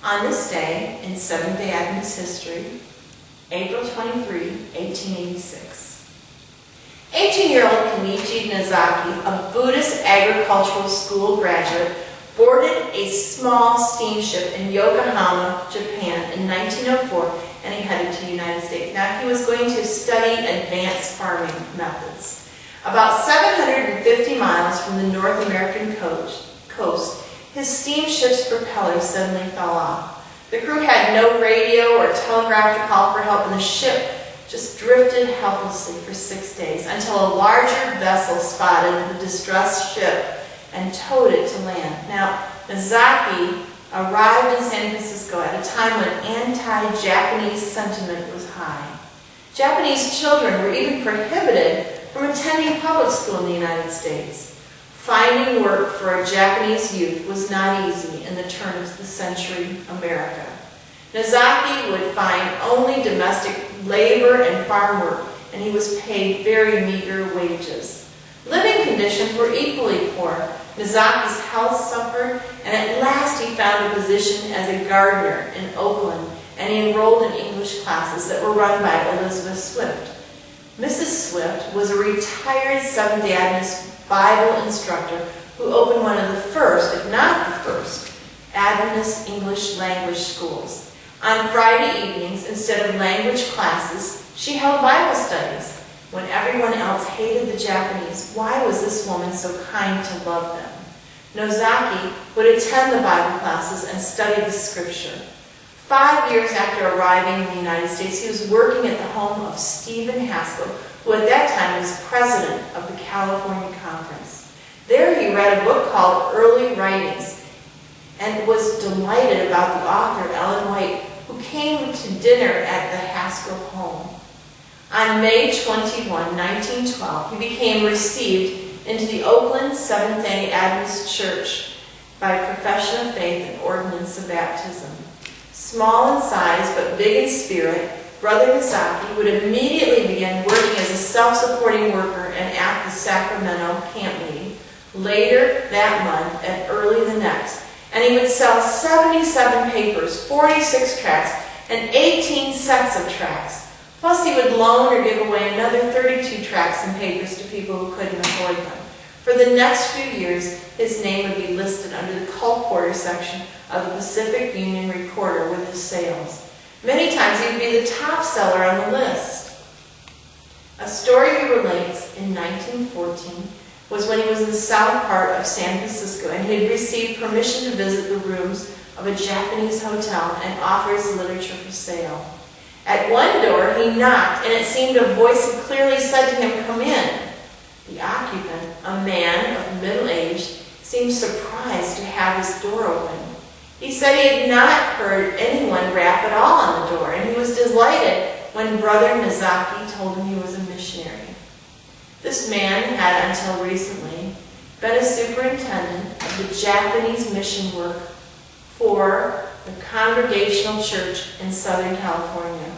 On this day in Seventh-Day Adventist history, April 23, 1886, 18-year-old Kenichi Nozaki, a Buddhist agricultural school graduate, boarded a small steamship in Yokohama, Japan in 1904, and he headed to the United States. Now, he was going to study advanced farming methods. About 750 miles from the North American coast, his steamship's propeller suddenly fell off. The crew had no radio or telegraph to call for help, and the ship just drifted helplessly for 6 days until a larger vessel spotted the distressed ship and towed it to land. Now, Nozaki arrived in San Francisco at a time when anti-Japanese sentiment was high. Japanese children were even prohibited from attending public school in the United States. Finding work for a Japanese youth was not easy in the turn of the century America. Nozaki would find only domestic labor and farm work, and he was paid very meager wages. Living conditions were equally poor. Nozaki's health suffered, and at last he found a position as a gardener in Oakland, and he enrolled in English classes that were run by Elizabeth Swift. Mrs. Swift was a retired Seventh-Day Adventist Bible instructor who opened one of the first, if not the first, Adventist English language schools. On Friday evenings, instead of language classes, she held Bible studies. When everyone else hated the Japanese, why was this woman so kind to love them? Nozaki would attend the Bible classes and study the scripture. 5 years after arriving in the United States, he was working at the home of Stephen Haskell, who at that time was president of the California Conference. There he read a book called Early Writings and was delighted about the author, Ellen White, who came to dinner at the Haskell home. On May 21, 1912, he became received into the Oakland Seventh-Day Adventist Church by profession of faith and ordinance of baptism. Small in size but big in spirit, Brother Nozaki would immediately begin working as a self-supporting worker and at the Sacramento camp meeting, later that month and early the next, and he would sell 77 papers, 46 tracts, and 18 sets of tracts. Plus he would loan or give away another 32 tracts and papers to people who couldn't afford them. For the next few years, his name would be listed under the colporteur section of the Pacific Union Recorder with his sales. Many times he would be the top seller on the list. A story he relates in 1914 was when he was in the south part of San Francisco and he had received permission to visit the rooms of a Japanese hotel and offer his literature for sale. At one door he knocked, and it seemed a voice had clearly said to him, "Come in." The occupant, a man of middle age, seemed surprised to have his door open. He said he had not heard anyone rap at all on the door, and he was delighted when Brother Nozaki told him he was a missionary. This man had, until recently, been a superintendent of the Japanese mission work for the Congregational Church in Southern California.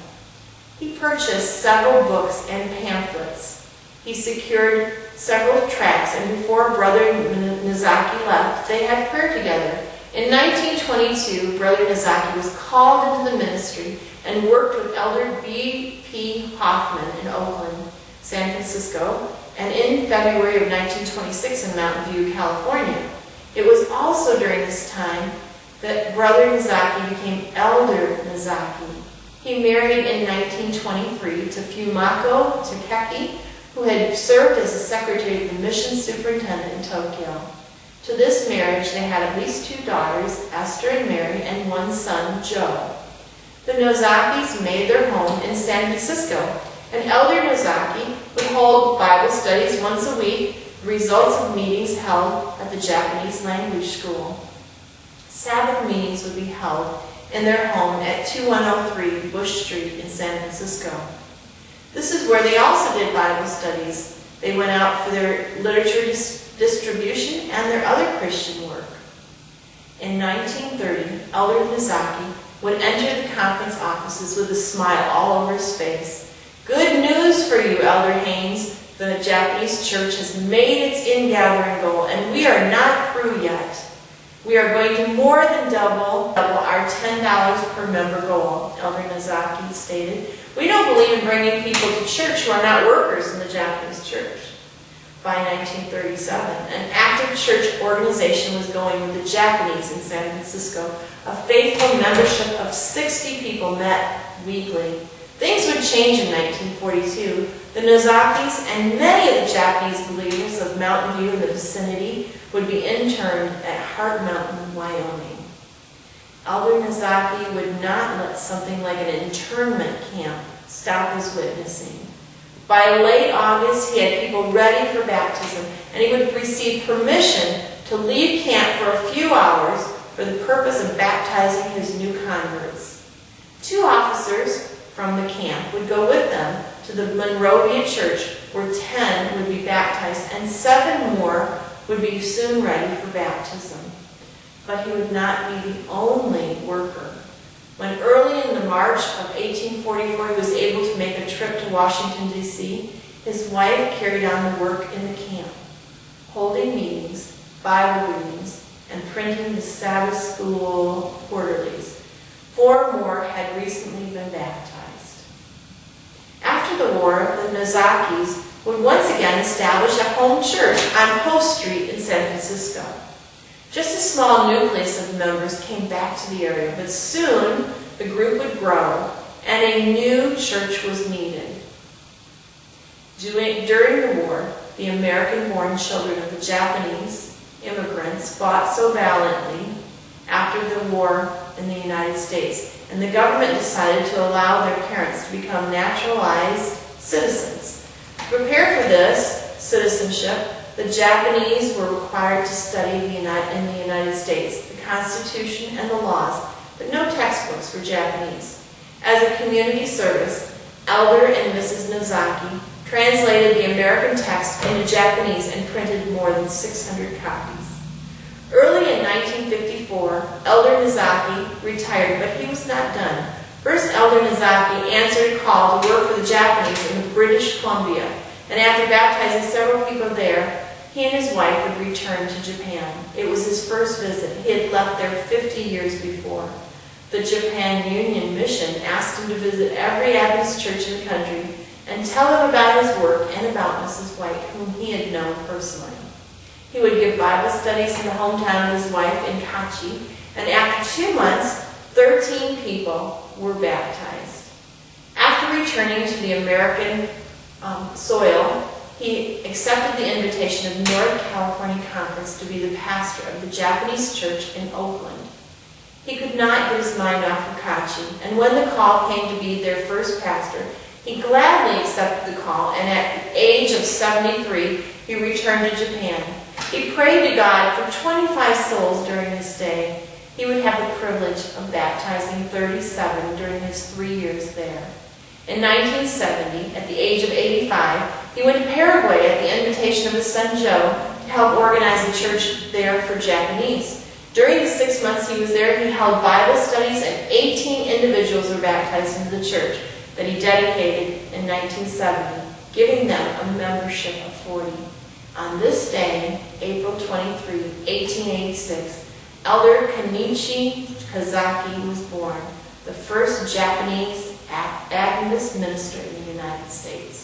He purchased several books and pamphlets. He secured several tracts, and before Brother Nozaki left, they had prayer together. In 1922, Brother Nozaki was called into the ministry and worked with Elder B.P. Hoffman in Oakland, San Francisco, and in February of 1926 in Mountain View, California. It was also during this time that Brother Nozaki became Elder Nozaki. He married in 1923 to Fumako Takeki, who had served as a secretary of the mission superintendent in Tokyo. To this marriage, they had at least 2 daughters, Esther and Mary, and 1 son, Joe. The Nozakis made their home in San Francisco, and Elder Nozaki would hold Bible studies once a week, the results of meetings held at the Japanese language school. Sabbath meetings would be held in their home at 2103 Bush Street in San Francisco. This is where they also did Bible studies. They went out for their literature distribution and their other Christian work. In 1930, Elder Nozaki would enter the conference offices with a smile all over his face. "Good news for you, Elder Haynes. The Japanese church has made its ingathering goal, and we are not through yet." We are going to more than double our $10 per member goal, Elder Nozaki stated. We don't believe in bringing people to church who are not workers in the Japanese church. By 1937, an active church organization was going with the Japanese in San Francisco. A faithful membership of 60 people met weekly. Things would change in 1942. The Nozakis and many of the Japanese believers of Mountain View and the vicinity would be interned at Heart Mountain, Wyoming. Elder Nozaki would not let something like an internment camp stop his witnessing. By late August, he had people ready for baptism, and he would receive permission to leave camp for a few hours for the purpose of baptizing his new converts. 2 officers from the camp would go with them to the Monrovia Church, where 10 would be baptized, and 7 more would be soon ready for baptism. But he would not be the only worker. When early in the March of 1844 he was able to make a trip to Washington, D.C., his wife carried on the work in the camp, holding meetings, Bible readings, and printing the Sabbath school quarterlies. 4 more had recently been baptized. After the war, the Nozakis would once again establish a home church on Post Street in San Francisco. Just a small nucleus of members came back to the area, but soon the group would grow and a new church was needed. During the war, the American-born children of the Japanese immigrants fought so valiantly after the war in the United States, and the government decided to allow their parents to become naturalized citizens. To prepare for this citizenship, the Japanese were required to study in the United States, the Constitution and the laws, but no textbooks for Japanese. As a community service, Elder and Mrs. Nozaki translated the American text into Japanese and printed more than 600 copies. Early in 1954, Elder Nozaki retired, but he was not done. First, Elder Nozaki answered a call to work for the Japanese in British Columbia, and after baptizing several people there, he and his wife would return to Japan. It was his first visit. He had left there 50 years before. The Japan Union Mission asked him to visit every Adventist church in the country and tell them about his work and about Mrs. White, whom he had known personally. He would give Bible studies in the hometown of his wife in Kachi, and after 2 months, 13 people were baptized. After returning to the American soil, he accepted the invitation of North California Conference to be the pastor of the Japanese church in Oakland. He could not get his mind off of Kachi, and when the call came to be their first pastor, he gladly accepted the call, and at the age of 73, he returned to Japan. He prayed to God for 25 souls during his stay. He would have the privilege of baptizing 37 during his 3 years there. In 1970, at the age of 85, he went to Paraguay at the invitation of his son Joe to help organize a church there for Japanese. During the 6 months he was there, he held Bible studies, and 18 individuals were baptized into the church that he dedicated in 1970, giving them a membership of 40. On this day, April 23, 1886, Elder Kenichi Kazaki was born, the first Japanese Adventist minister in the United States.